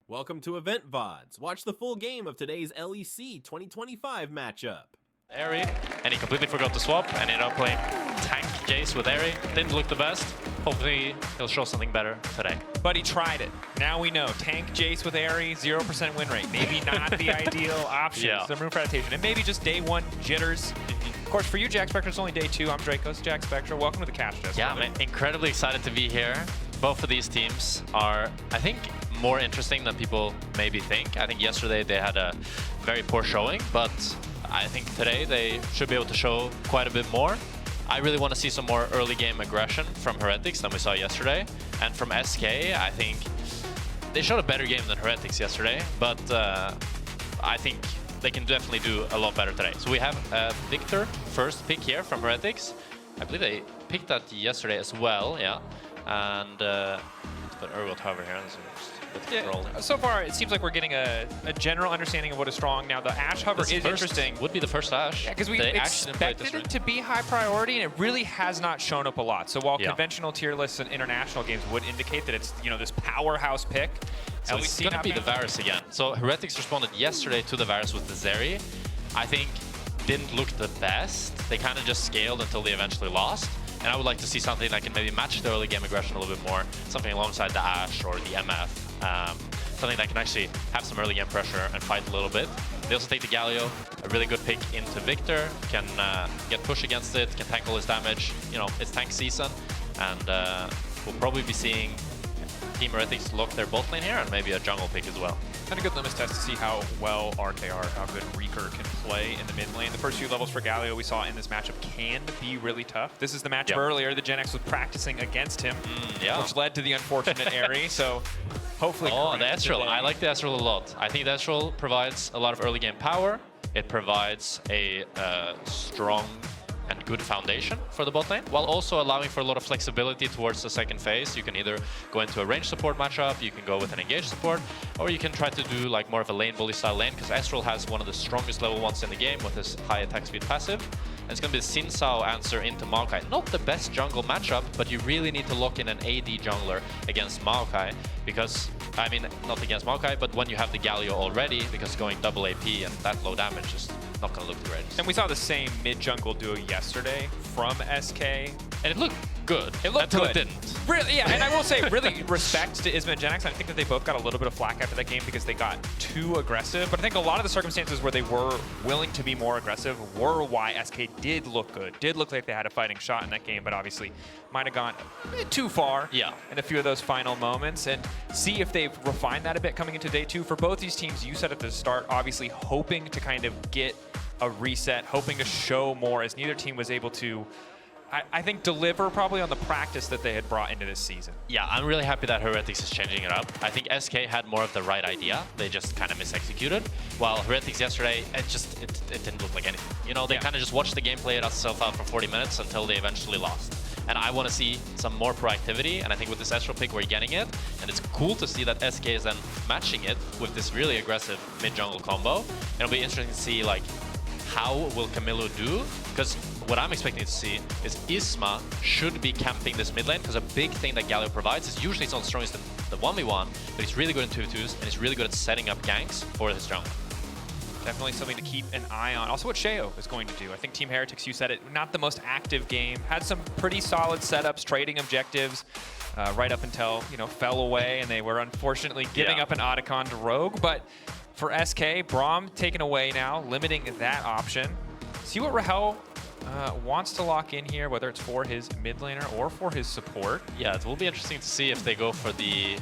Welcome to Loleventvods. Watch the full game of today's LEC 2025 matchup. Airy, and he completely forgot to swap and ended up playing tank Jace with Airy. Didn't look the best. Hopefully he'll show something better today. But he tried it. Now we know. Tank Jace with Airy, 0% win rate. Maybe not the ideal option. Yeah. Some room for adaptation. And maybe just day one jitters. Of course, for you, Jack Spectre, it's only day two. I'm Dracos, Jack Spectre. Welcome to the Cash Desk. Yeah, I'm incredibly excited to be here. Both of these teams are, I think, more interesting than people maybe think. I think yesterday they had a very poor showing, but I think today they should be able to show quite a bit more. I really want to see some more early game aggression from Heretics than we saw yesterday. And from SK, I think they showed a better game than Heretics yesterday, but I think they can definitely do a lot better today. So we have Victor, first pick here from Heretics. I believe they picked that yesterday as well, yeah. And but Urgot hover here. Yeah, so far, it seems like we're getting a general understanding of what is strong. Now, the Ashe hover is interesting. Would be the first Ashe. Yeah, because we expected it to be high priority, and it really has not shown up a lot. So while conventional tier lists and international games would indicate that it's this powerhouse pick, so it's going to be the Varus again. So Heretics responded yesterday to the Varus with the Zeri. I think didn't look the best. They kind of just scaled until they eventually lost. And I would like to see something that can maybe match the early game aggression a little bit more. Something alongside the Ashe or the MF. Something that can actually have some early game pressure and fight a little bit. They also take the Galio, a really good pick into Victor. Can get push against it, can tank all his damage. It's tank season. And we'll probably be seeing Team Heretics lock their bot lane here and maybe a jungle pick as well. And a good limits test to see how well RKR, how good Reeker can play in the mid lane. The first few levels for Galio we saw in this matchup can be really tough. This is the matchup earlier. The Gen X was practicing against him, which led to the unfortunate Airy. So hopefully. Oh, the Ezreal. I like the Ezreal a lot. I think the Ezreal provides a lot of early game power. It provides a strong and good foundation for the bot lane, while also allowing for a lot of flexibility towards the second phase. You can either go into a range support matchup, you can go with an engage support, or you can try to do like more of a lane bully style lane, because Ezreal has one of the strongest level 1s in the game with his high attack speed passive. And it's going to be the Xin Zhao answer into Maokai. Not the best jungle matchup, but you really need to lock in an AD jungler against Maokai, because, I mean, not against Maokai, but when you have the Galio already, because going double AP and that low damage is not going to look great. And we saw the same mid-jungle duo yesterday from SK. And it looked good. It looked until good. It didn't. Really, yeah, and I will say, really respect to Isma and Gen X. I think that they both got a little bit of flack after that game because they got too aggressive. But I think a lot of the circumstances where they were willing to be more aggressive were why SK did look good. Did look like they had a fighting shot in that game, but obviously might have gone a bit too far in a few of those final moments. And see if they've refined that a bit coming into day two. For both these teams, you said at the start, obviously hoping to kind of get a reset, hoping to show more, as neither team was able to, I think, deliver probably on the practice that they had brought into this season. Yeah, I'm really happy that Heretics is changing it up. I think SK had more of the right idea. They just kind of misexecuted. While Heretics yesterday, it didn't look like anything. They kind of just watched the game play itself out for 40 minutes until they eventually lost. And I want to see some more proactivity, and I think with this Ezreal pick, we're getting it. And it's cool to see that SK is then matching it with this really aggressive mid-jungle combo. And it'll be interesting to see, like, how will Camilo do? Because what I'm expecting to see is Isma should be camping this mid lane, because a big thing that Galio provides is usually it's not the strongest in the 1v1, but he's really good in 2v2s, and he's really good at setting up ganks for his jungle. Definitely something to keep an eye on. Also what Sheo is going to do. I think Team Heretics, you said it, not the most active game. Had some pretty solid setups, trading objectives, right up until, fell away, and they were unfortunately giving up an Otacon to Rogue. But for SK, Braum taken away now, limiting that option. See what Rahel wants to lock in here, whether it's for his mid laner or for his support. Yeah, it will be interesting to see if they go for the...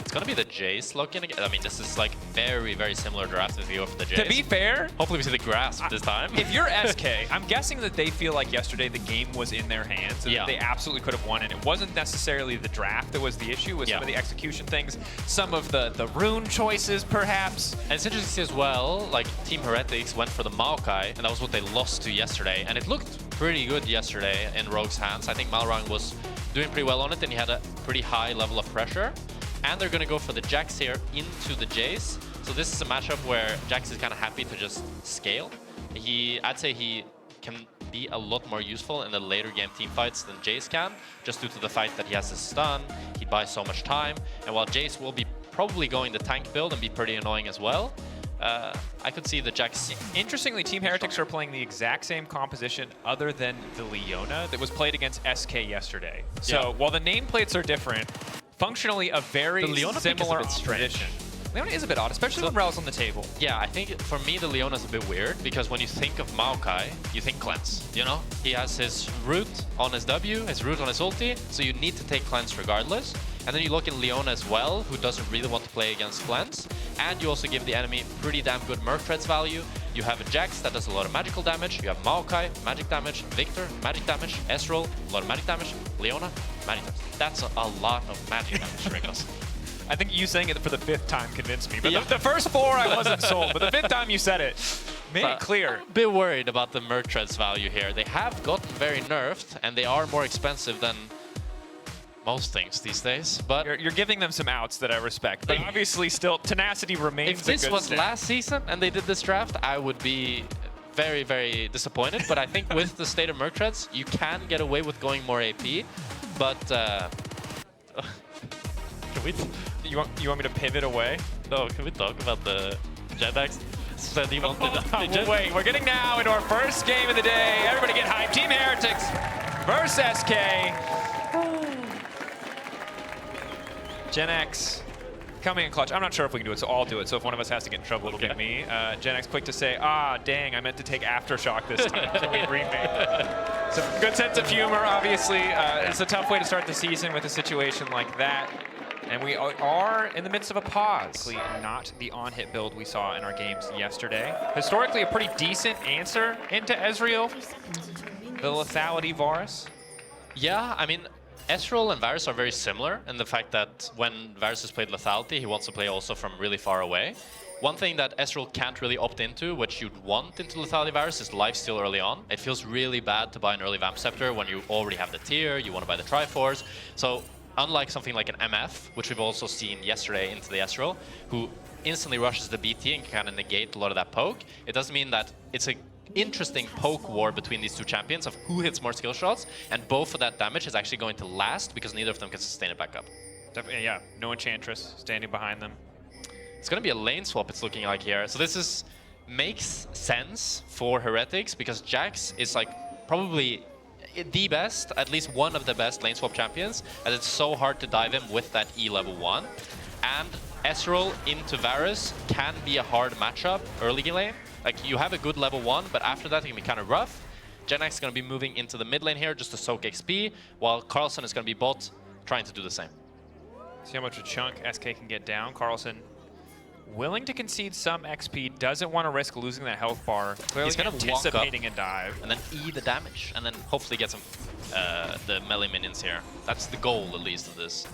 It's going to be the Jace lock-in again. I mean, this is like very, very similar draft if you go for the Jace. To be fair, hopefully we see the grasp this time. If you're SK, I'm guessing that they feel like yesterday the game was in their hands and that they absolutely could have won, and it wasn't necessarily the draft that was the issue, with some of the execution things, some of the rune choices perhaps. And it's interesting to see as well, like Team Heretics went for the Maokai, and that was what they lost to yesterday. And it looked pretty good yesterday in Rogue's hands. I think Malrang was doing pretty well on it, and he had a pretty high level of pressure. And they're going to go for the Jax here into the Jace. So this is a matchup where Jax is kind of happy to just scale. I'd say he can be a lot more useful in the later game team fights than Jace can, just due to the fact that he has his stun, he buys so much time, and while Jace will be probably going the tank build and be pretty annoying as well. I could see the Jax. Interestingly, Team Heretics are playing the exact same composition other than the Leona that was played against SK yesterday. So while the nameplates are different, functionally a very similar opposition. Leona is a bit odd, especially when Rel's on the table. Yeah, I think for me the Leona's a bit weird because when you think of Maokai, you think cleanse, you know? He has his root on his W, his root on his ulti, so you need to take cleanse regardless. And then you look in Leona as well, who doesn't really want to play against cleanse. And you also give the enemy pretty damn good Merc Threads value. You have a Jax that does a lot of magical damage. You have Maokai, magic damage. Victor, magic damage. Ezreal, a lot of magic damage. Leona, magic damage. That's a lot of magic damage, Rickles. I think you saying it for the 5th time convinced me. But the first 4 I wasn't sold, but the 5th time you said it made it clear. I'm a bit worried about the Merc Threads value here. They have gotten very nerfed, and they are more expensive than most things these days, but you're giving them some outs that I respect. But obviously, still, tenacity remains. If this was last season and they did this draft, I would be very, very disappointed. But I think with the state of Merc Threads, you can get away with going more AP. But can we? You want me to pivot away? No, can we talk about the Jetax? Said he wanted wait, we're getting now into our first game of the day. Everybody get hyped. Team Heretics versus SK. Gen X coming in clutch. I'm not sure if we can do it, so I'll do it. So if one of us has to get in trouble, it'll be me. Gen X quick to say, dang, I meant to take Aftershock this time. So we remade. Some good sense of humor, obviously. It's a tough way to start the season with a situation like that. And we are in the midst of a pause. Not the on-hit build we saw in our games yesterday. Historically, a pretty decent answer into Ezreal. The lethality Varus. Yeah, I mean, Ezreal and Varus are very similar in the fact that when Varus has played lethality, he wants to play also from really far away. One thing that Ezreal can't really opt into, which you'd want into lethality Varus, is lifesteal early on. It feels really bad to buy an early Vamp Scepter when you already have the tier, you want to buy the Triforce. So unlike something like an MF, which we've also seen yesterday into the Ezreal, who instantly rushes the BT and can kind of negate a lot of that poke, it does mean that it's a interesting poke war between these two champions of who hits more skill shots, and both of that damage is actually going to last because neither of them can sustain it back up. Definitely, yeah. No Enchantress standing behind them. It's going to be a lane swap, it's looking like here. So this makes sense for Heretics because Jax is like probably the best, at least one of the best lane swap champions, as it's so hard to dive him with that E level 1. And Ezreal into Varus can be a hard matchup early lane. Like, you have a good level 1, but after that it can be kind of rough. Gen X is going to be moving into the mid lane here just to soak XP, while Carlson is going to be bot trying to do the same. See how much a chunk SK can get down. Carlson willing to concede some XP, doesn't want to risk losing that health bar. Clearly he's going to anticipating a dive. And then E the damage, and then hopefully get some the melee minions here. That's the goal, at least, of this.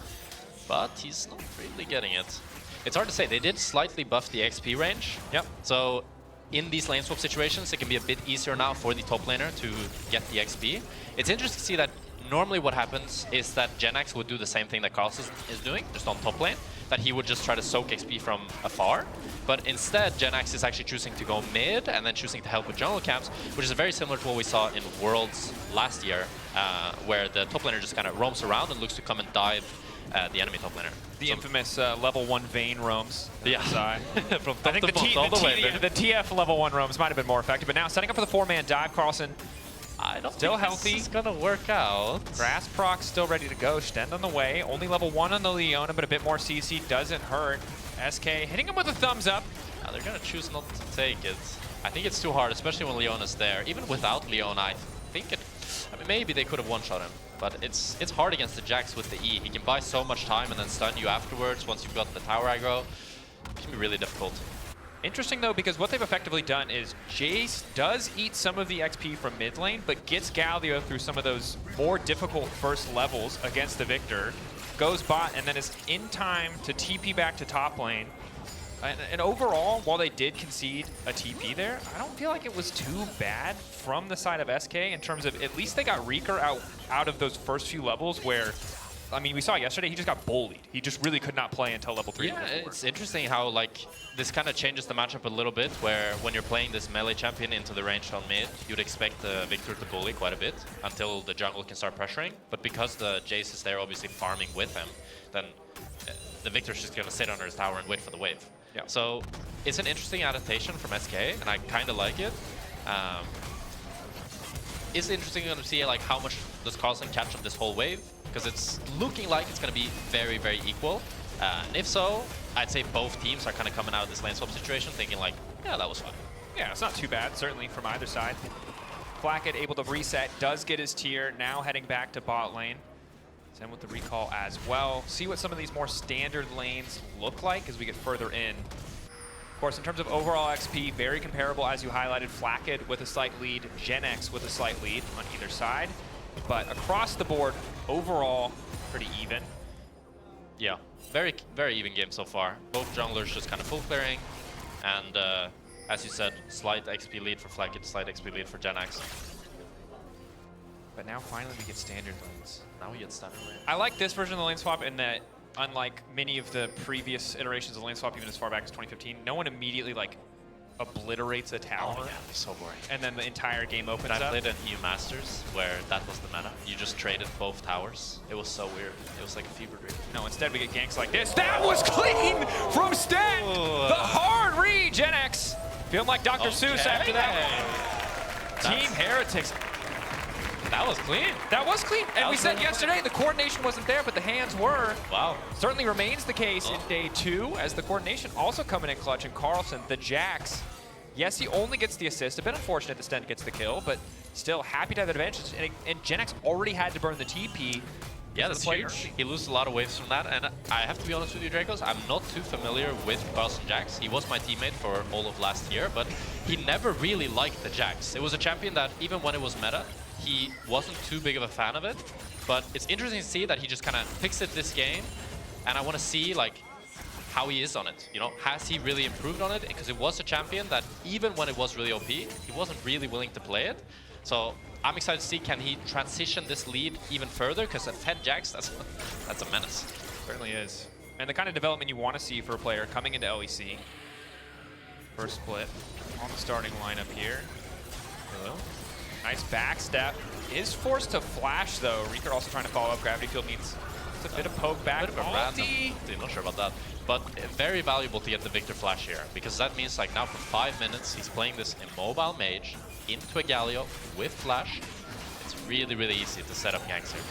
But he's not really getting it. It's hard to say. They did slightly buff the XP range. Yep. So in these lane swap situations, it can be a bit easier now for the top laner to get the XP. It's interesting to see that normally what happens is that Gen X would do the same thing that Carlson is doing, just on top lane, that he would just try to soak XP from afar. But instead, Gen X is actually choosing to go mid and then choosing to help with jungle camps, which is very similar to what we saw in Worlds last year, where the top laner just kind of roams around and looks to come and dive the enemy top laner. The infamous level 1 Vayne roams. Yeah. From I think the TF level 1 roams might have been more effective, but now setting up for the 4-man dive, Carlson I don't still think healthy. This is gonna work out. Grass proc still ready to go. Stend on the way. Only level 1 on the Leona, but a bit more CC doesn't hurt. SK hitting him with a thumbs up. Now they're gonna choose not to take it. I think it's too hard, especially when Leona's there. Even without Leona, I think it. I mean, maybe they could have one-shot him, but it's hard against the Jax with the E. He can buy so much time and then stun you afterwards once you've got the tower aggro. It can be really difficult. Interesting though, because what they've effectively done is Jace does eat some of the XP from mid lane, but gets Galio through some of those more difficult first levels against the Victor, goes bot, and then is in time to TP back to top lane. And overall, while they did concede a TP there, I don't feel like it was too bad from the side of SK in terms of at least they got Reeker out of those first few levels where, I mean, we saw yesterday, he just got bullied. He just really could not play until level 3. Yeah, it's interesting how, like, this kind of changes the matchup a little bit, where when you're playing this melee champion into the range on mid, you'd expect the Victor to bully quite a bit until the jungle can start pressuring. But because the Jace is there obviously farming with him, then the Victor's just gonna sit under his tower and wait for the wave. Yeah. So it's an interesting adaptation from SK, and I kind of like it. It's interesting to see like how much does Carlsen catch on this whole wave, because it's looking like it's gonna be very, very equal. And if so, I'd say both teams are kind of coming out of this lane swap situation thinking like, yeah, that was fun. Yeah, it's not too bad, certainly from either side. Flacket able to reset, does get his tier, now heading back to bot lane. Send with the recall as well. See what some of these more standard lanes look like as we get further in. Of course, in terms of overall XP, very comparable as you highlighted. Flacket with a slight lead, Gen X with a slight lead on either side. But across the board, overall, pretty even. Yeah, very, very even game so far. Both junglers just kind of full clearing, and as you said, slight XP lead for Flacket, slight XP lead for Gen X. But now finally we get standard lanes. Now we get standard lane. I like this version of the lane swap in that, unlike many of the previous iterations of lane swap, even as far back as 2015, no one immediately like obliterates a tower. Oh yeah, it's so boring. And then the entire game opens I up. played an EU Masters where that was the meta. You just traded both towers. It was so weird. It was like a fever dream. No, instead we get ganks like this. That was clean from Stent! The hard read, Gen X. Feeling like Dr. Seuss after that. Team Heretics. That was clean. That was clean. And we said yesterday the coordination wasn't there, but the hands were. Wow. Certainly remains the case in day 2, as the coordination also coming in clutch. And Carlsen, the Jax, yes, he only gets the assist. A bit unfortunate the Stent gets the kill, but still happy to have that advantage. And Gen X already had to burn the TP. Yeah, that's huge. He loses a lot of waves from that, and I have to be honest with you, Dracos, I'm not too familiar with Carlsen Jax. He was my teammate for all of last year, but he never really liked the Jax. It was a champion that, even when it was meta, he wasn't too big of a fan of it. But it's interesting to see that he just kind of picks it this game, and I want to see like how he is on it. You know, has he really improved on it? Because it was a champion that, even when it was really OP, he wasn't really willing to play it. So I'm excited to see, can he transition this lead even further? Because at Fed Jax, that's a menace. Certainly is. And the kind of development you want to see for a player coming into LEC. First split on the starting lineup here. Hello. Nice backstep. Is forced to flash though. Reeker also trying to follow up. Gravity Field means it's a bit of poke back. Bit of a random. I'm not sure about that. But very valuable to get the Victor flash here, because that means like now for 5 minutes he's playing this immobile mage into a Galio with flash. It's really, really easy to set up ganks here.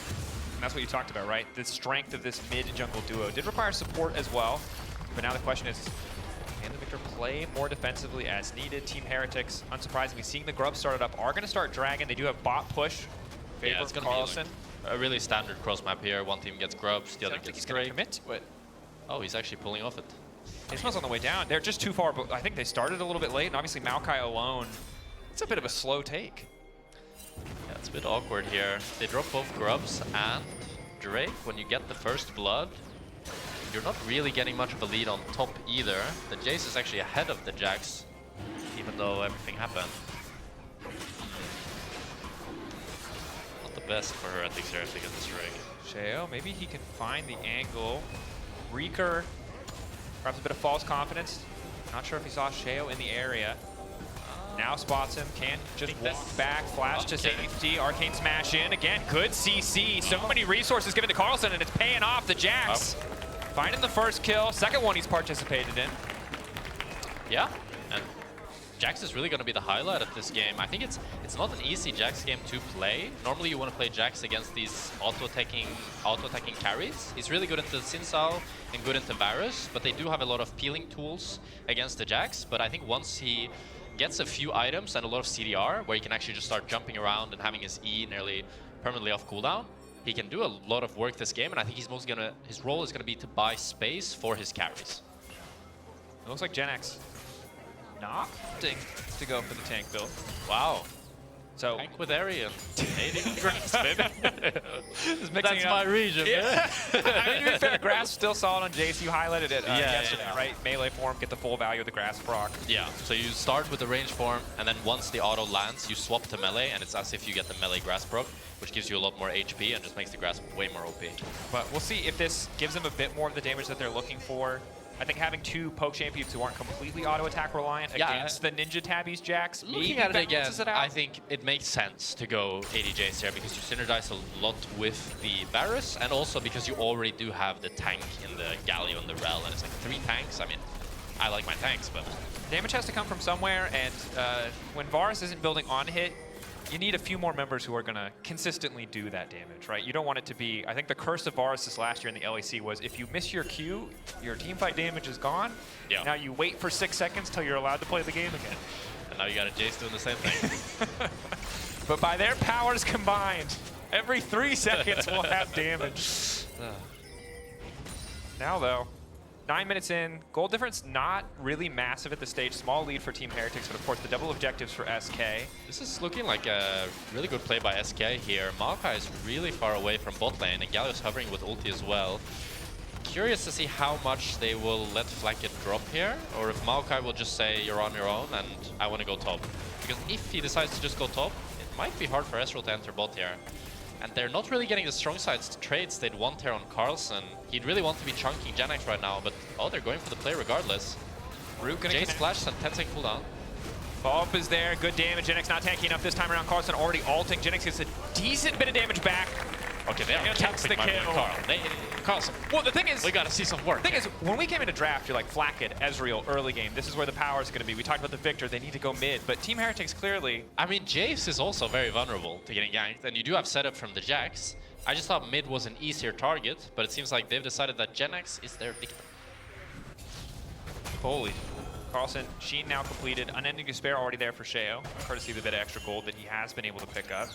And that's what you talked about, right? The strength of this mid-jungle duo did require support as well. But now the question is, can the Victor play more defensively as needed? Team Heretics, unsurprisingly, seeing the grub started up, are going to start dragging. They do have bot push. Yeah, it's going to be like a really standard cross map here. One team gets grubs, the other gets straight. Commit to it. Oh, he's actually pulling off it. Ismail's on the way down. They're just too far, but I think they started a little bit late, and obviously Maokai alone. It's a bit of a slow take. Yeah, it's a bit awkward here. They drop both grubs and Drake. When you get the first blood, you're not really getting much of a lead on top either. The Jace is actually ahead of the Jax, even though everything happened. Not the best for Heretics here to get this Drake. Sheo, maybe he can find the angle. Reeker, perhaps a bit of false confidence. Not sure if he saw Sheo in the area. Now spots him, can just walk back, flash to safety, arcane smash in. Again, good CC. So many resources given to Carlsen, and it's paying off the Jax. Finding the first kill, second one he's participated in. Yeah, and Jax is really going to be the highlight of this game. I think it's not an easy Jax game to play. Normally you want to play Jax against these auto-attacking carries. He's really good into Xin Zhao and good into Varus, but they do have a lot of peeling tools against the Jax. But I think once he gets a few items and a lot of CDR, where he can actually just start jumping around and having his E nearly permanently off cooldown, he can do a lot of work this game, and I think his role is gonna be to buy space for his carries. It looks like Gen X opting to go for the tank build. Wow. So tank with area. 80 grass, baby. That's my region, yeah. I mean, to be fair, grass still solid on Jace. You highlighted it yesterday, right? Melee form, get the full value of the grass proc. Yeah, so you start with the range form, and then once the auto lands, you swap to melee, and it's as if you get the melee grass proc, which gives you a lot more HP and just makes the grass way more OP. But we'll see if this gives them a bit more of the damage that they're looking for. I think having two poke champions who aren't completely auto-attack reliant against the Ninja Tabby's Jax Looking at it again, I think it makes sense to go ADJs here because you synergize a lot with the Varus, and also because you already do have the tank in the Galio and the Rel, and it's like 3 tanks. I mean, I like my tanks, but... Damage has to come from somewhere, and when Varus isn't building on hit, you need a few more members who are going to consistently do that damage, right? You don't want it to be... I think the curse of Varus this last year in the LEC was if you miss your Q, your teamfight damage is gone. Yeah. Now you wait for 6 seconds till you're allowed to play the game again. And now you got a Jace doing the same thing. But by their powers combined, every 3 seconds we'll have damage. Now, though, 9 minutes in, goal difference not really massive at this stage. Small lead for Team Heretics, but of course the double objectives for SK. This is looking like a really good play by SK here. Maokai is really far away from bot lane, and Galio's hovering with ulti as well. Curious to see how much they will let Flacket drop here, or if Maokai will just say, you're on your own, and I want to go top. Because if he decides to just go top, it might be hard for Ezreal to enter bot here. And they're not really getting the strong sides trades they'd want here on Carlson. He'd really want to be chunking Janex right now, but oh, they're going for the play regardless. Root gonna Jace flash and 10-second cooldown. Follow-up is there, good damage. Janex not tanky enough this time around. Carlson already ulting. Janex gets a decent bit of damage back. Okay, they are Takes the kill. Carlson. Well, the thing is, we gotta see some work. The thing is, when we came into draft, you're like Flacket, Ezreal, early game. This is where the power is going to be. We talked about the Victor. They need to go mid, but Team Heretics clearly. I mean, Jace is also very vulnerable to getting ganked, and you do have setup from the Jax. I just thought mid was an easier target, but it seems like they've decided that Janex is their victim. Holy. Carlson, Sheen now completed. Unending Despair already there for Sheo, courtesy of the bit of extra gold that he has been able to pick up.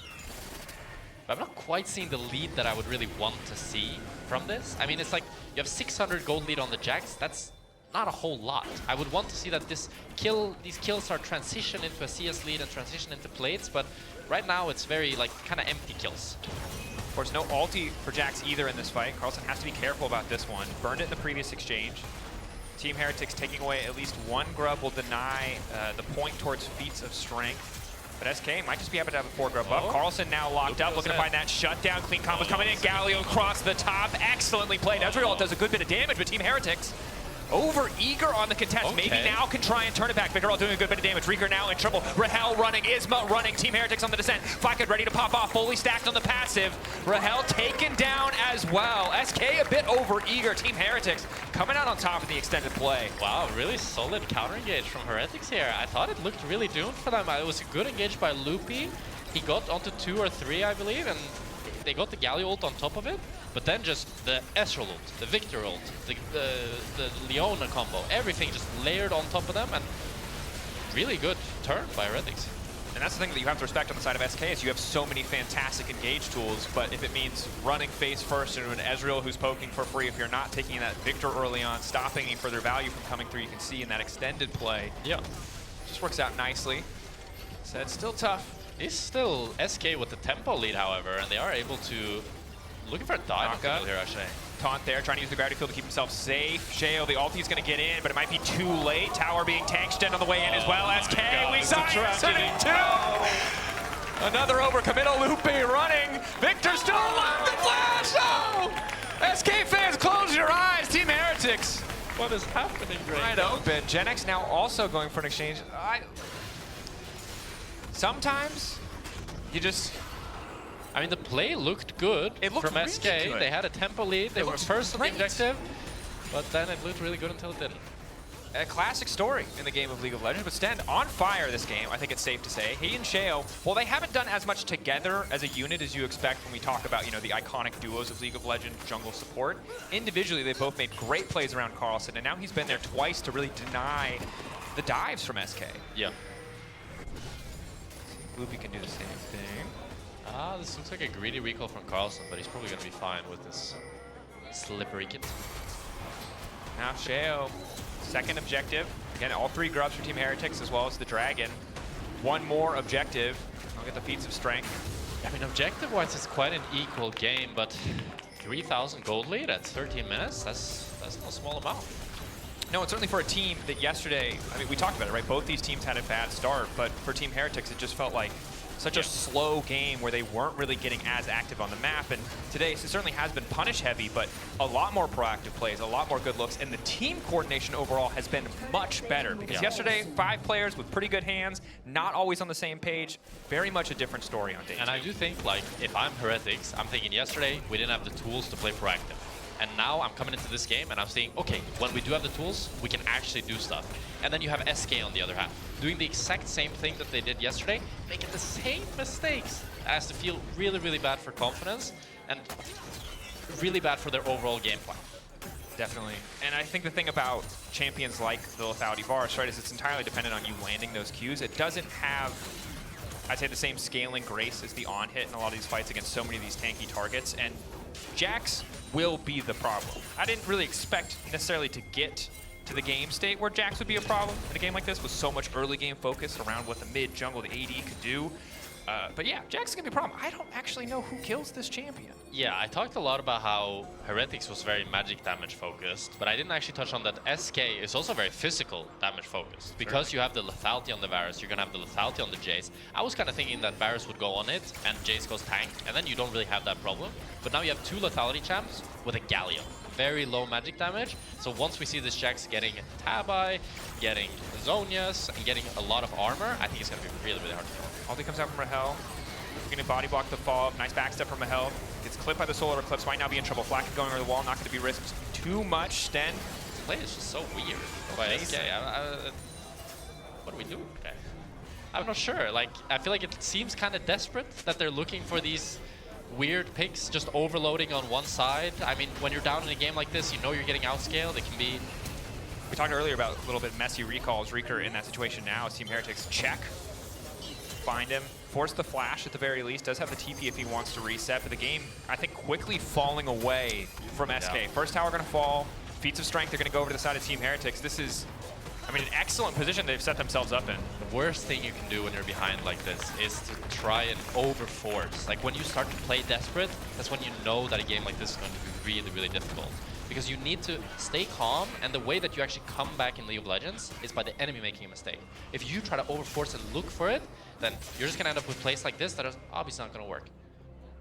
But I'm not quite seeing the lead that I would really want to see from this. I mean, it's like you have 600 gold lead on the Jax. That's not a whole lot. I would want to see that these kills are transition into a CS lead and transition into plates, but right now it's very like kind of empty kills. Of course, no ulti for Jax either in this fight. Carlson has to be careful about this one. Burned it in the previous exchange. Team Heretics taking away at least one grub will deny the point towards feats of strength. But SK might just be able to have a 4 grub up. Carlson now locked up, looking to find that shutdown. Clean combos coming in. Galio across the top. Excellently played. Ezreal does a good bit of damage, but Team Heretics over eager on the contest. Maybe now can try and turn it back. Vigorol doing a good bit of damage. Reeker now in trouble. Rahel running. Isma running. Team Heretics on the descent. Flacket ready to pop off. Fully stacked on the passive. Rahel taken down as well. SK a bit over eager. Team Heretics coming out on top of the extended play. Wow, really solid counter engage from Heretics here. I thought it looked really doomed for them. It was a good engage by Loopy. He got onto 2 or 3, I believe, and they got the Galio ult on top of it. But then just the Ezreal ult, the Victor ult, the Leona combo, everything just layered on top of them, and really good turn by Heretics. And that's the thing that you have to respect on the side of SK is you have so many fantastic engage tools, but if it means running face first into an Ezreal who's poking for free, if you're not taking that Victor early on, stopping any further value from coming through, you can see in that extended play. Yeah. Just works out nicely. So it's still tough. It's still SK with the tempo lead, however, and they are able to... Looking for a dive here, actually. Taunt there, trying to use the gravity field to keep himself safe. Sheo, the ulti's going to get in, but it might be too late. Tower being tanked, Sten on the way in as well. SK, we saw it, 2! Another overcommittal, Loopy running. Victor still alive, the flash! Oh! SK fans, close your eyes, Team Heretics. What is happening right open. Janex now also going for an exchange. Sometimes you just... I mean, the play looked good from really SK. Good. They had a tempo lead. They were first on the objective, but then it looked really good until it didn't. A classic story in the game of League of Legends, but Sten on fire this game, I think it's safe to say. He and Sheo, well, they haven't done as much together as a unit as you expect when we talk about, you know, the iconic duos of League of Legends jungle support. Individually, they both made great plays around Carlson, and now he's been there twice to really deny the dives from SK. Yeah. Loopy can do the same thing. Ah, this looks like a greedy recall from Carlson, but he's probably going to be fine with this slippery kit. Now Sheo, second objective. Again, all 3 grubs for Team Heretics as well as the Dragon. One more objective. I'll get the feats of strength. I mean, objective-wise, it's quite an equal game, but 3,000 gold lead at 13 minutes, that's no small amount. No, and certainly for a team that yesterday, I mean, we talked about it, right? Both these teams had a bad start, but for Team Heretics, it just felt like such a slow game where they weren't really getting as active on the map. And today, it certainly has been punish heavy, but a lot more proactive plays, a lot more good looks, and the team coordination overall has been much better. Because yesterday, 5 players with pretty good hands, not always on the same page, very much a different story on day 2. And I do think, like, if I'm Heretics, I'm thinking yesterday we didn't have the tools to play proactive. And now I'm coming into this game and I'm saying, okay, when we do have the tools, we can actually do stuff. And then you have SK on the other hand, doing the exact same thing that they did yesterday, making the same mistakes. It has to feel really, really bad for confidence and really bad for their overall game plan. Definitely. And I think the thing about champions like the Loleventvods, right, is it's entirely dependent on you landing those Qs. It doesn't have, I'd say, the same scaling grace as the on-hit in a lot of these fights against so many of these tanky targets. And Jax will be the problem. I didn't really expect necessarily to get to the game state where Jax would be a problem in a game like this with so much early game focus around what the mid, jungle, the AD could do. But yeah, Jax is going to be a problem. I don't actually know who kills this champion. Yeah, I talked a lot about how Heretics was very magic damage focused, but I didn't actually touch on that SK is also very physical damage focused. Because you have the lethality on the Varus, you're going to have the lethality on the Jace. I was kind of thinking that Varus would go on it and Jace goes tank, and then you don't really have that problem. But now you have 2 lethality champs with a Galio. Very low magic damage. So once we see this Jax getting Tabi, getting Zonias, and getting a lot of armor, I think it's going to be really, really hard to kill. Ulti comes out from Rahel. Going to body block the fall. Nice backstep from Rahel. Gets clipped by the Solar Eclipse. Might now be in trouble. Flack going over the wall. Not going to be risked too much. Sten. This play is just so weird by SK. What do we do? Okay. I'm not sure. Like, I feel like it seems kind of desperate that they're looking for these weird picks, just overloading on one side. I mean, when you're down in a game like this, you know you're getting outscaled. It can be... We talked earlier about a little bit messy recalls. Reeker in that situation now. Team Heretics check. Find him. Force the flash at the very least. Does have the TP if he wants to reset. But the game, I think, quickly falling away from SK. Yeah. First tower going to fall. Feats of strength are going to go over to the side of Team Heretics. This is, I mean, an excellent position they've set themselves up in. The worst thing you can do when you're behind like this is to try and overforce. Like, when you start to play desperate, that's when you know that a game like this is going to be really, really difficult. Because you need to stay calm, and the way that you actually come back in League of Legends is by the enemy making a mistake. If you try to overforce and look for it, then you're just going to end up with plays like this that are obviously not going to work.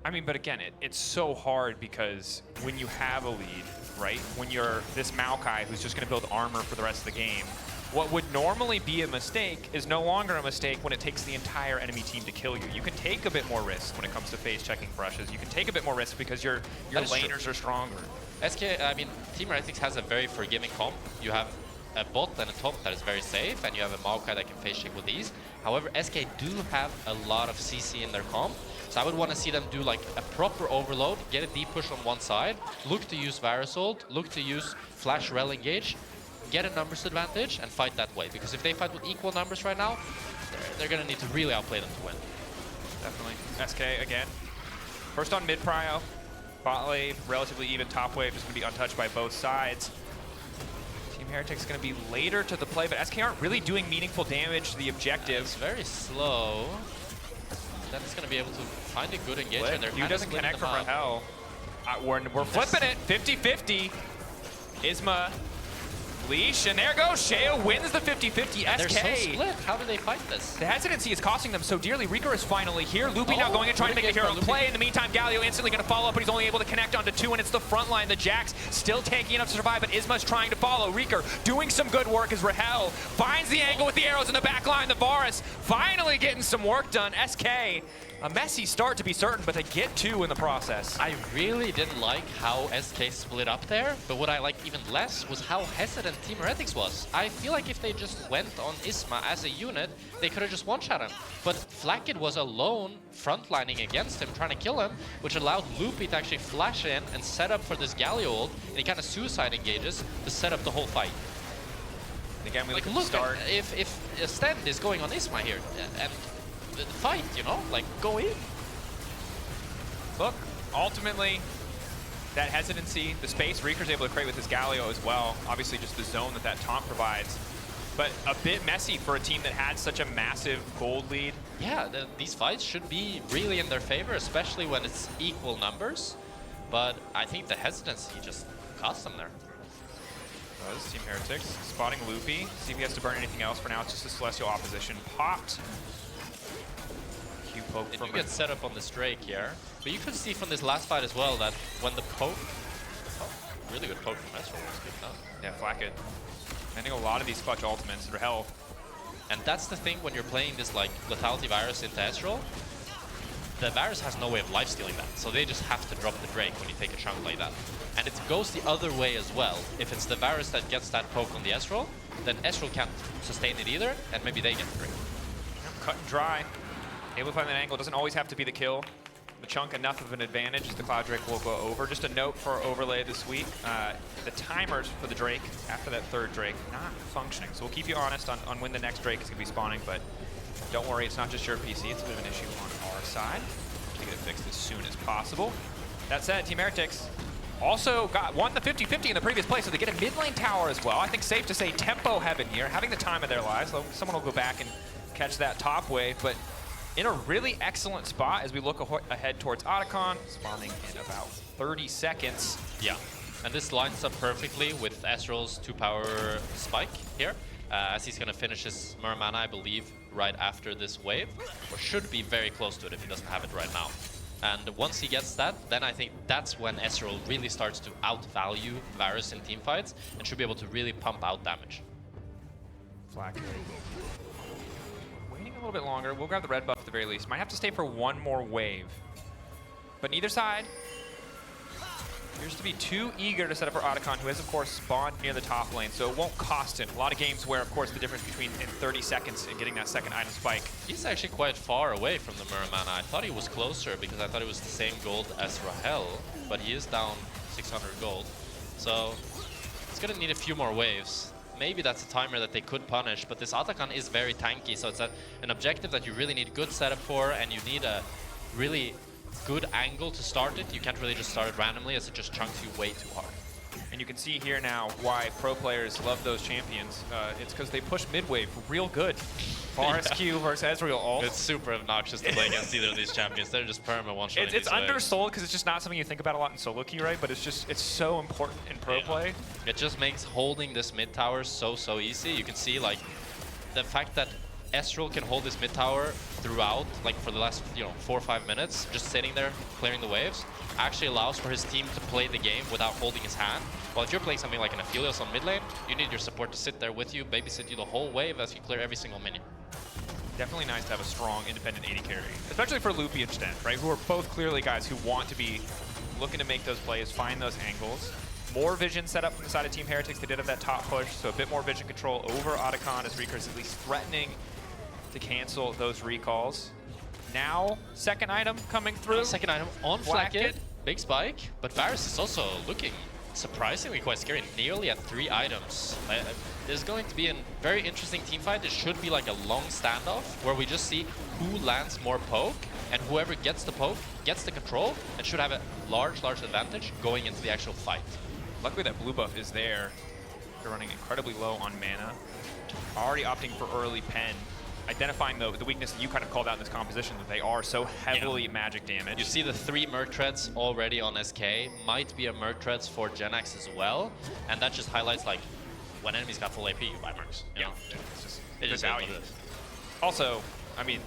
I mean, but again, it's so hard because when you have a lead, right? When you're this Maokai who's just going to build armor for the rest of the game, what would normally be a mistake is no longer a mistake when it takes the entire enemy team to kill you. You can take a bit more risk when it comes to phase checking brushes. You can take a bit more risk because your laners are stronger. I mean, Team Heretics has a very forgiving comp. You have a bot and a top that is very safe, and you have a Maokai that can phase check with these. However, SK do have a lot of CC in their comp, so I would want to see them do like a proper overload, get a deep push on one side, look to use Varus ult, look to use Flash Rel engage, get a numbers advantage, and fight that way. Because if they fight with equal numbers right now, they're going to need to really outplay them to win. Definitely. SK again. First on mid prio. Bot lane, relatively even. Top wave is going to be untouched by both sides. Team Heretics is going to be later to the play, but SK aren't really doing meaningful damage to the objective. It's very slow. Then it's going to be able to find a good engagement. Q doesn't connect from Rahel. We're flipping it. 50-50. Isma. Leash, and there goes Sheo wins the 50-50. They're SK. so split. How do they fight this? The hesitancy is costing them so dearly. Reeker is finally here. Loopy now going and trying to make a hero play. In the meantime, Galio instantly going to follow up, but he's only able to connect onto 2, and it's the front line. The Jax still tanky enough to survive, but Isma's trying to follow. Reeker doing some good work as Rahel finds the angle with the arrows in the back line. The Varus finally getting some work done. SK, a messy start to be certain, but they get 2 in the process. I really didn't like how SK split up there, but what I liked even less was how hesitant Team Heretics was. I feel like if they just went on Isma as a unit, they could have just one-shot him. But Flakked was alone frontlining against him, trying to kill him, which allowed Loopy to actually flash in and set up for this Galio ult, and he kind of suicide engages to set up the whole fight. And again, we Like, look look, start. if Sten is going on Isma here, and the fight, you know, like, go in. Look, ultimately, that hesitancy, the space Reeker's able to create with his Galio as well. Obviously, just the zone that taunt provides. But a bit messy for a team that had such a massive gold lead. Yeah, these fights should be really in their favor, especially when it's equal numbers. But I think the hesitancy just cost them there. Does Team Heretics spotting Loopy. See if he has to burn anything else. For now, it's just a Celestial opposition popped. Q poke They from do get set up on this Drake here. But you could see from this last fight as well that when the poke... Oh, really good poke from Ezreal was good enough. Yeah, Flacket. I think a lot of these clutch ultimates are hell. And that's the thing when you're playing this like lethality virus into Ezreal. The virus has no way of lifestealing that, so they just have to drop the Drake when you take a chunk like that. And it goes the other way as well. If it's the virus that gets that poke on the Ezreal, then Ezreal can't sustain it either, and maybe they get the Drake. Cut and dry. Able to find that angle. Doesn't always have to be the kill. The chunk enough of an advantage as the Cloud Drake will go over. Just a note for overlay this week, the timers for the Drake after that third Drake not functioning. So we'll keep you honest on when the next Drake is going to be spawning, but don't worry, it's not just your PC, it's a bit of an issue on our side. To get it fixed as soon as possible. That said, Team Heretics also won the 50-50 in the previous play, so they get a mid lane tower as well. I think safe to say tempo heaven here, having the time of their lives. Someone will go back and catch that top wave, but in a really excellent spot as we look ahead towards Otacon, spawning in about 30 seconds. Yeah, and this lines up perfectly with Ezreal's 2-power spike here, as he's going to finish his Muramana, I believe, right after this wave, or should be very close to it if he doesn't have it right now. And once he gets that, then I think that's when Ezreal really starts to outvalue Varus in teamfights and should be able to really pump out damage. Flag. Waiting a little bit longer. We'll grab the red buff at the very least. Might have to stay for one more wave. But neither side appears to be too eager to set up for Otacon, who has, of course, spawned near the top lane, so it won't cost him. A lot of games where, of course, the difference between in 30 seconds and getting that second item spike. He's actually quite far away from the Muramana. I thought he was closer because I thought it was the same gold as Rahel, but he is down 600 gold. So it's going to need a few more waves. Maybe that's a timer that they could punish, but this Otacon is very tanky, so it's an objective that you really need good setup for, and you need a really good angle to start it. You can't really just start it randomly, as it just chunks you way too hard. And you can see here now why pro players love those champions. It's because they push mid-wave real good. RSQ versus Ezreal ult. It's super obnoxious to play against either of these champions. They're just perma one-shotting. It's undersold because it's just not something you think about a lot in solo queue, right? But it's so important in pro play. It just makes holding this mid tower so easy. You can see like the fact that Ezreal can hold this mid tower throughout, like for the last 4 or 5 minutes, just sitting there clearing the waves, actually allows for his team to play the game without holding his hand. While if you're playing something like an Aphelios on mid lane, you need your support to sit there with you, babysit you the whole wave as you clear every single minion. Definitely nice to have a strong independent AD carry, especially for Loopy and Sten, right? Who are both clearly guys who want to be looking to make those plays, find those angles. More vision set up from the side of Team Heretics. They did have that top push, so a bit more vision control over Otacon as Reeker is at least threatening to cancel those recalls. Now, second item coming through. Second item on Flacket. Big spike, but Varus is also looking surprisingly quite scary, nearly at 3 items. There's going to be a very interesting team fight. It should be like a long standoff where we just see who lands more poke, and whoever gets the poke gets the control and should have a large advantage going into the actual fight. Luckily that blue buff is there. They're running incredibly low on mana. Already opting for early pen. Identifying the weakness that you kind of called out in this composition, that they are so heavily magic damage. You see the 3 Merc Treads already on SK. Might be a Merc Treads for Genax as well. And that just highlights like when enemies got full AP, you buy Mercs. You know? It's just It is value. Also, I mean,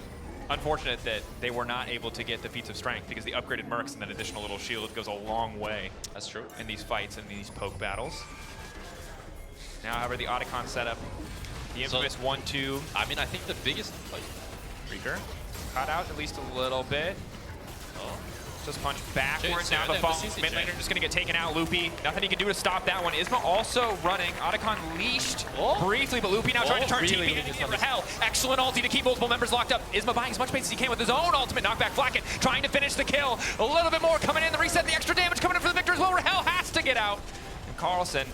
unfortunate that they were not able to get the feats of strength because the upgraded Mercs and that additional little shield goes a long way. That's true. In these fights and these poke battles. Now, however, the Otacon setup, the infamous 1-2. I mean, I think the biggest Reeker caught out at least a little bit. Oh. Just punch backwards. Now the the fall CC mid laner chain. just going to get taken out. Loopy, nothing he can do to stop that one. Isma also running. Otacon leashed briefly, but Loopy now trying to turn really TP into for hell. Excellent ulti to keep multiple members locked up. Isma buying as much space as he can with his own ultimate knockback. Flacket trying to finish the kill. A little bit more coming in. The reset, the extra damage coming in for the victor as well. Rahel has to get out. And Carlson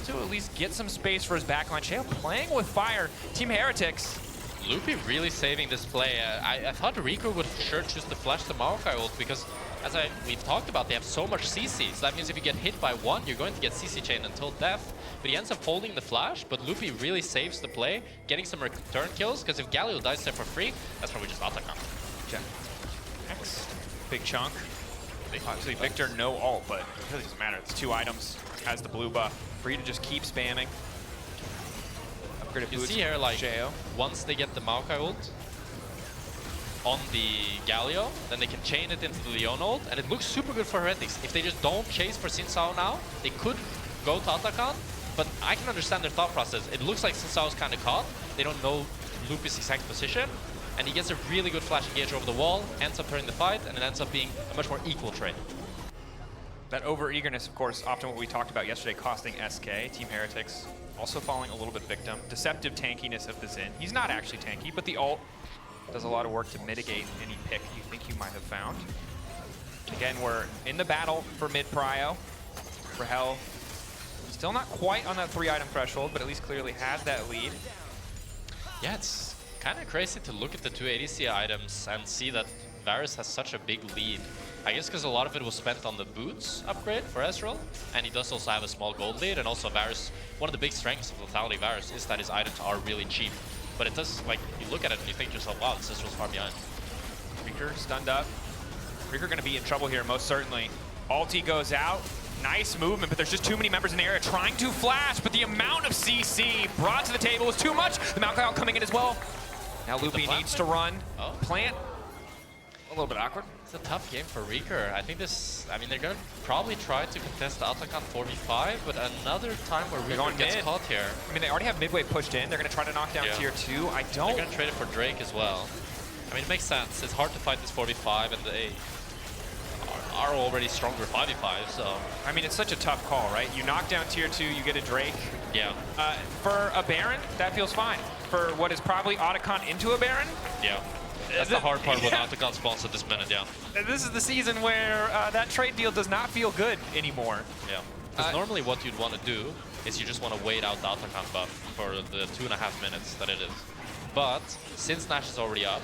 to at least get some space for his backline. Shale playing with fire. Team Heretics. Loopy really saving this play. I thought Rico would sure choose to flash the Maokai ult because, as we've talked about, they have so much CC. So that means if you get hit by one, you're going to get CC chain until death. But he ends up holding the flash, but Loopy really saves the play, getting some return kills, because if Galio dies there for free, that's probably just Otacon. Next, big chunk. Obviously, Victor, no ult, but it really doesn't matter. It's 2 items, has the blue buff. Free to just keep spamming. Upgraded You boots see here, like, Jao. once they get the Maokai ult, on the Galio, then they can chain it into the Leon ult, and it looks super good for Heretics. If they just don't chase for Xin Zhao now, they could go to Atakan, but I can understand their thought process. It looks like Xin Zhao is kind of caught. They don't know Lupus' exact position, and he gets a really good flash engage over the wall, ends up turning the fight, and it ends up being a much more equal trade. That over-eagerness, of course, often what we talked about yesterday, costing SK. Team Heretics also falling a little bit victim. Deceptive tankiness of the Xin. He's not actually tanky, but the ult does a lot of work to mitigate any pick you think you might have found. Again, we're in the battle for mid-prio. Rahel still not quite on that 3-item threshold, but at least clearly has that lead. Yeah, it's kind of crazy to look at the 2 ADC items and see that Varus has such a big lead. I guess because a lot of it was spent on the boots upgrade for Ezreal, and he does also have a small gold lead, and also Varus, one of the big strengths of Lethality Varus is that his items are really cheap. But it does, like, you look at it and you think to yourself, wow, this Ezreal's far behind. Reeker stunned up. Reeker gonna be in trouble here, most certainly. Ulti goes out. Nice movement, but there's just too many members in the area trying to flash, but the amount of CC brought to the table is too much. The Malphite coming in as well. Now Loopy needs to run. Oh. Plant. A little bit awkward. It's a tough game for Reeker. I think this, I mean, they're going to probably try to contest the Atakan 4v5, but another time where Reeker gets caught here. I mean, they already have midway pushed in. They're going to try to knock down tier 2. I don't... They're going to trade it for Drake as well. I mean, it makes sense. It's hard to fight this 4v5, and they are already stronger 5v5, so... I mean, it's such a tough call, right? You knock down tier 2, you get a Drake. Yeah. For a Baron, that feels fine. For what is probably Otacon into a Baron? Yeah. That's the hard part when Otacon spawns at this minute, yeah. This is the season where that trade deal does not feel good anymore. Yeah. Because normally what you'd want to do is you just want to wait out the Otacon buff for the 2.5 minutes that it is. But since Nash is already up,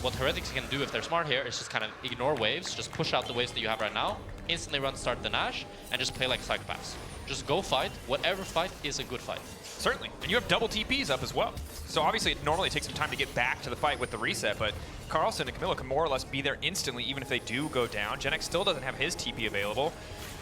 what Heretics can do if they're smart here is just kind of ignore waves, just push out the waves that you have right now, instantly run start the Nash, and just play like psychopaths. Just go fight. Whatever fight is a good fight. Certainly. And you have double TPs up as well. So obviously it normally takes some time to get back to the fight with the reset, but Carlson and Camilo can more or less be there instantly even if they do go down. Genex still doesn't have his TP available.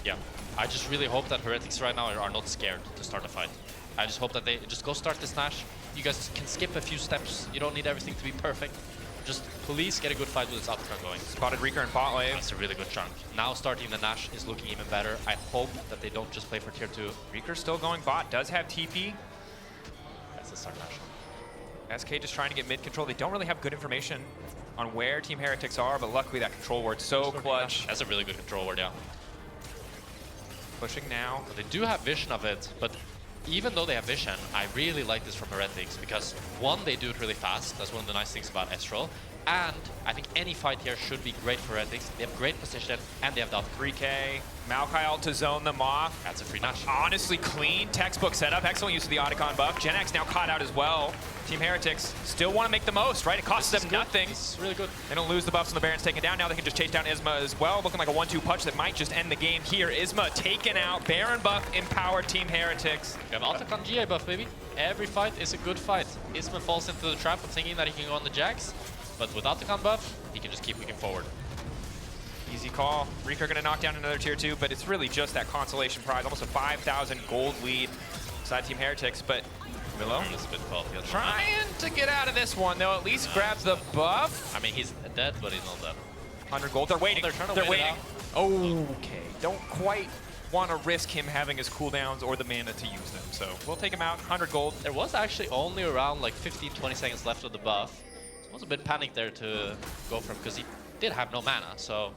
Yeah. I just really hope that Heretics right now are not scared to start a fight. I just hope that they just go start this Nash. You guys can skip a few steps. You don't need everything to be perfect. Just please get a good fight with this Otacon going. Spotted Reeker in bot lane. That's a really good chunk. Now starting the Nash is looking even better. I hope that they don't just play for tier 2. Reeker still going bot, does have TP. That's the start Nash. SK just trying to get mid control. They don't really have good information on where Team Heretics are, but luckily that control ward's so clutch. That's a really good control ward, yeah. Pushing now. But they do have vision of it, but even though they have vision, I really like this from Heretics because one, they do it really fast. That's one of the nice things about Ezreal. And I think any fight here should be great for Heretics. They have great position and they have the 3K. Maokai ult to zone them off. That's a free Nash. Honestly clean textbook setup. Excellent use of the Otacon buff. Genex now caught out as well. Team Heretics still want to make the most, right? It costs them nothing. This is really good. They don't lose the buffs when the Baron's taken down. Now they can just chase down Isma as well. Looking like a 1-2 punch that might just end the game here. Isma taken out. Baron buff empowered Team Heretics. You have Otacon GA buff, baby. Every fight is a good fight. Isma falls into the trap of thinking that he can go on the Jax, but with Otacon buff, he can just keep moving forward. Easy call. Reeker gonna knock down another tier 2, but it's really just that consolation prize. Almost a 5,000 gold lead side Team Heretics, but Milo trying to get out of this one, though. At least grabs the buff. I mean, he's dead, but he's not dead. 100 gold. They're waiting. They're waiting. Okay. Don't quite want to risk him having his cooldowns or the mana to use them, so we'll take him out. 100 gold. There was actually only around like 15-20 seconds left of the buff. So I was a bit panicked there to go for him because he did have no mana, so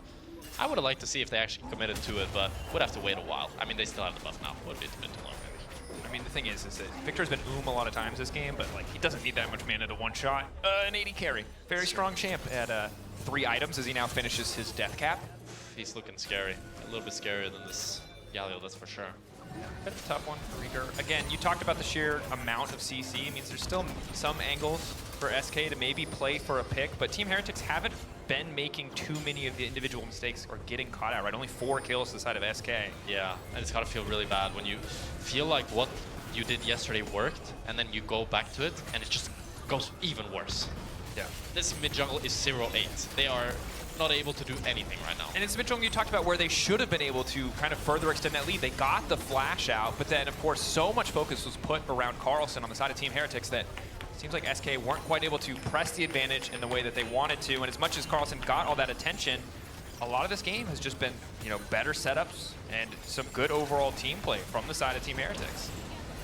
I would have liked to see if they actually committed to it, but would have to wait a while. I mean, they still have the buff now. Would be a bit too long, maybe. I mean, the thing is that Victor's been a lot of times this game, but like he doesn't need that much mana to one-shot an 80 carry. Very strong champ at 3 items as he now finishes his death cap. He's looking scary. A little bit scarier than this Galio, that's for sure. Bit of a tough one for Reeker. Again, you talked about the sheer amount of CC. It means there's still some angles for SK to maybe play for a pick, but Team Heretics haven't been making too many of the individual mistakes or getting caught out, right? Only 4 kills to the side of SK. Yeah, and it's gotta feel really bad when you feel like what you did yesterday worked, and then you go back to it, and it just goes even worse. Yeah. This mid-jungle is 0-8. They are not able to do anything right now. And it's mid-jungle you talked about where they should have been able to kind of further extend that lead. They got the flash out, but then, of course, so much focus was put around Carlson on the side of Team Heretics that Seems like SK weren't quite able to press the advantage in the way that they wanted to, and as much as Carlson got all that attention, a lot of this game has just been, better setups and some good overall team play from the side of Team Heretics.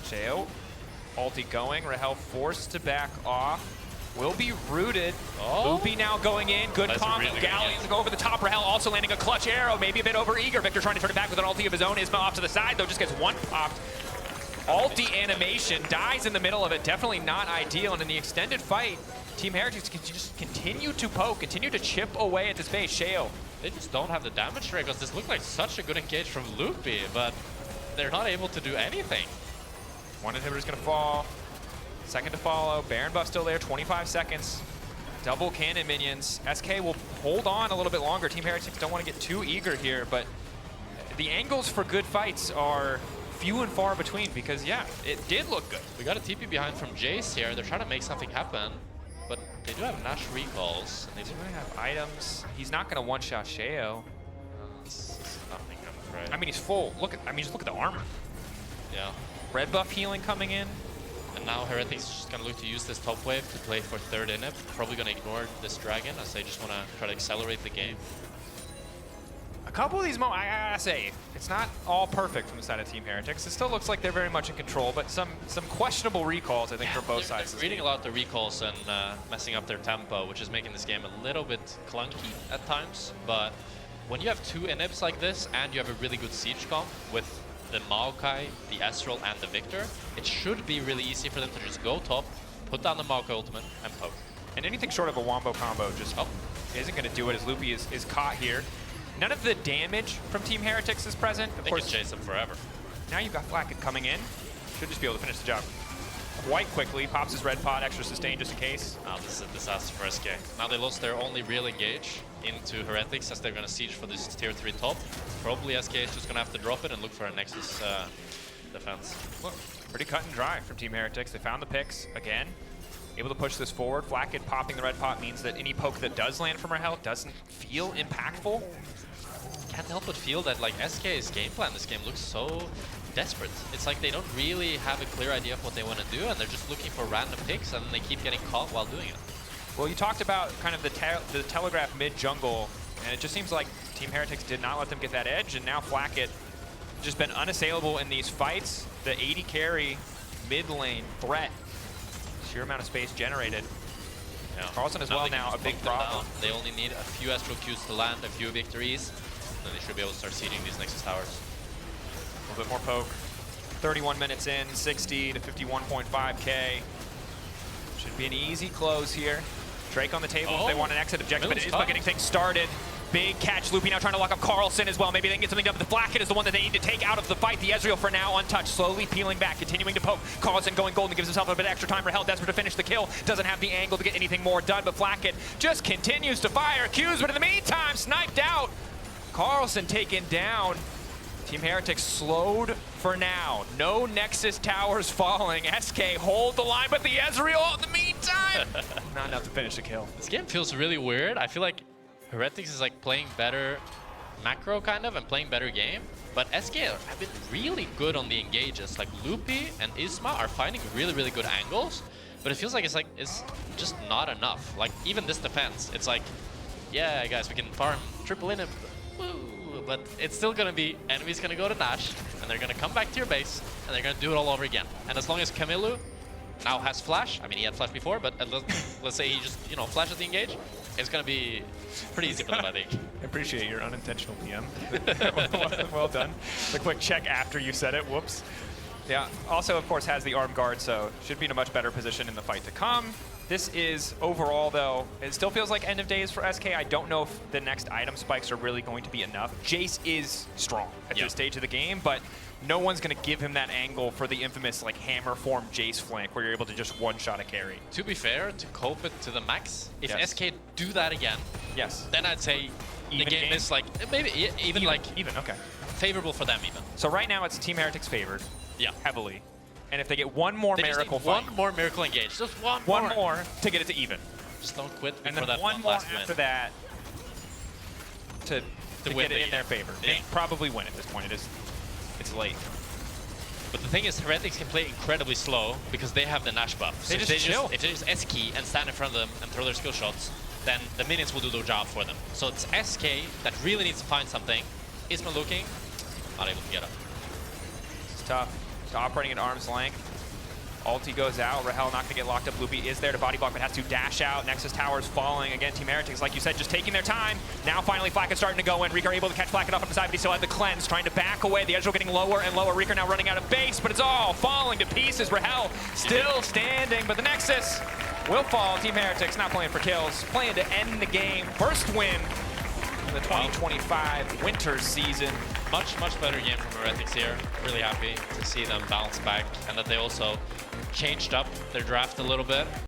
Cheo, ulti going, Rahel forced to back off. Will be rooted. Oh. Loopy now going in. Good combo. Really Galleons go over the top. Rahel also landing a clutch arrow. Maybe a bit over eager. Victor trying to turn it back with an ulti of his own. Isma off to the side, though, just gets one popped. Ulti animation. Dies in the middle of it. Definitely not ideal. And in the extended fight, Team Heretics can just continue to poke, continue to chip away at this base. Sheo. They just don't have the damage rate because this looked like such a good engage from Loopy, but they're not able to do anything. One inhibitor's going to fall. Second to follow. Baron buff still there. 25 seconds. Double cannon minions. SK will hold on a little bit longer. Team Heretics don't want to get too eager here, but the angles for good fights are few and far between because, yeah, it did look good. We got a TP behind from Jace here. They're trying to make something happen, but they do have Nash recalls. And They might have items. He's not going to one-shot Sheo. This is nothing, I'm afraid. I mean, he's full. Just look at the armor. Yeah. Red buff healing coming in. And now Heretics is just going to look to use this top wave to play for third inhib. Probably going to ignore this dragon as they just want to try to accelerate the game. A couple of these moments, I gotta say, it's not all perfect from the side of Team Heretics. It still looks like they're very much in control, but some questionable recalls, I think, for both sides. They're reading a lot of the recalls and messing up their tempo, which is making this game a little bit clunky at times. But when you have two inhibs like this and you have a really good siege comp with the Maokai, the Ezreal, and the Victor, it should be really easy for them to just go top, put down the Maokai ultimate, and poke. And anything short of a wombo combo just isn't going to do it as Loopy is caught here. None of the damage from Team Heretics is present. Of They course, can chase them forever. now you've got Flacket coming in. Should just be able to finish the job quite quickly. Pops his red pot, extra sustain just in case. Now this is a disaster for SK. Now they lost their only real engage into Heretics as they're going to siege for this tier 3 top. Probably SK is just going to have to drop it and look for a Nexus defense. Look, pretty cut and dry from Team Heretics. They found the picks again. Able to push this forward. Flacket popping the red pot means that any poke that does land from Rahel doesn't feel impactful. Can't help but feel that like SK's game plan this game looks so desperate. It's like they don't really have a clear idea of what they want to do and they're just looking for random picks and they keep getting caught while doing it. Well, you talked about kind of the telegraph mid-jungle, and it just seems like Team Heretics did not let them get that edge, and now Flacket just been unassailable in these fights. The 80 carry mid-lane threat, sheer amount of space generated. Yeah. Carlson as well now, a big problem. They only need a few Astral Qs to land, a few victories, then they should be able to start sieging these Nexus towers. A little bit more poke. 31 minutes in, 60 to 51.5k. Should be an easy close here. Drake on the table if they want an exit objective, but it is about getting things started. Big catch. Loopy now trying to lock up Carlson as well. Maybe they can get something done, but the Flacket is the one that they need to take out of the fight. The Ezreal for now untouched, slowly peeling back, continuing to poke. Carlson going golden, gives himself a bit extra time. Rahel desperate to finish the kill. Doesn't have the angle to get anything more done, but Flacket just continues to fire Qs, but in the meantime, sniped out. Carlson taken down. Team Heretics slowed for now. No Nexus towers falling. SK hold the line, but the Ezreal in the meantime, not enough to finish the kill. This game feels really weird. I feel like Heretics is like playing better macro kind of and playing better game, but SK have been really good on the engages. Like Loopy and Isma are finding really, really good angles, but it feels like it's just not enough. Like even this defense, it's like, yeah, guys, we can farm triple in it. But it's still going to be, enemies going to go to Nash, and they're going to come back to your base, and they're going to do it all over again. And as long as Camilo now has flash, I mean, he had flash before, but let's say he just, flashes the engage, it's going to be pretty easy for them, I think. I appreciate your unintentional PM. Well done. The quick check after you said it, whoops. Yeah, also, of course, has the arm guard, so should be in a much better position in the fight to come. This is, overall, though, it still feels like end of days for SK. I don't know if the next item spikes are really going to be enough. Jace is strong at this stage of the game, but no one's going to give him that angle for the infamous like hammer form Jace flank where you're able to just one-shot a carry. To be fair, to cope it to the max, if SK do that again, then I'd say the game is like, maybe even okay. Favorable for them even. So right now it's Team Heretics favored heavily. And if they get one more miracle fight. One more miracle engage. Just one more to get it to even. Just don't quit before and then that one more last after win. that to win get it in their favor. Yeah. They probably win at this point. It's late. But the thing is, Heretics can play incredibly slow because they have the Nash buff. So They if they just S-key and stand in front of them and throw their skill shots, then the minions will do their job for them. So it's SK that really needs to find something. Isma looking, not able to get up. It's tough. He's operating at arm's length. Ulti goes out. Rahel not going to get locked up. Loopy is there to body block, but has to dash out. Nexus Tower's falling. Again, Team Heretics, like you said, just taking their time. Now finally Flak is starting to go in. Rika are able to catch Flak off on the side, but he still had the cleanse, trying to back away. The Ezreal getting lower and lower. Rika now running out of base, but it's all falling to pieces. Rahel still standing, but the Nexus will fall. Team Heretics not playing for kills, playing to end the game. First win in the 2025 winter season. Much better game from Heretics here. Really happy to see them bounce back and that they also changed up their draft a little bit.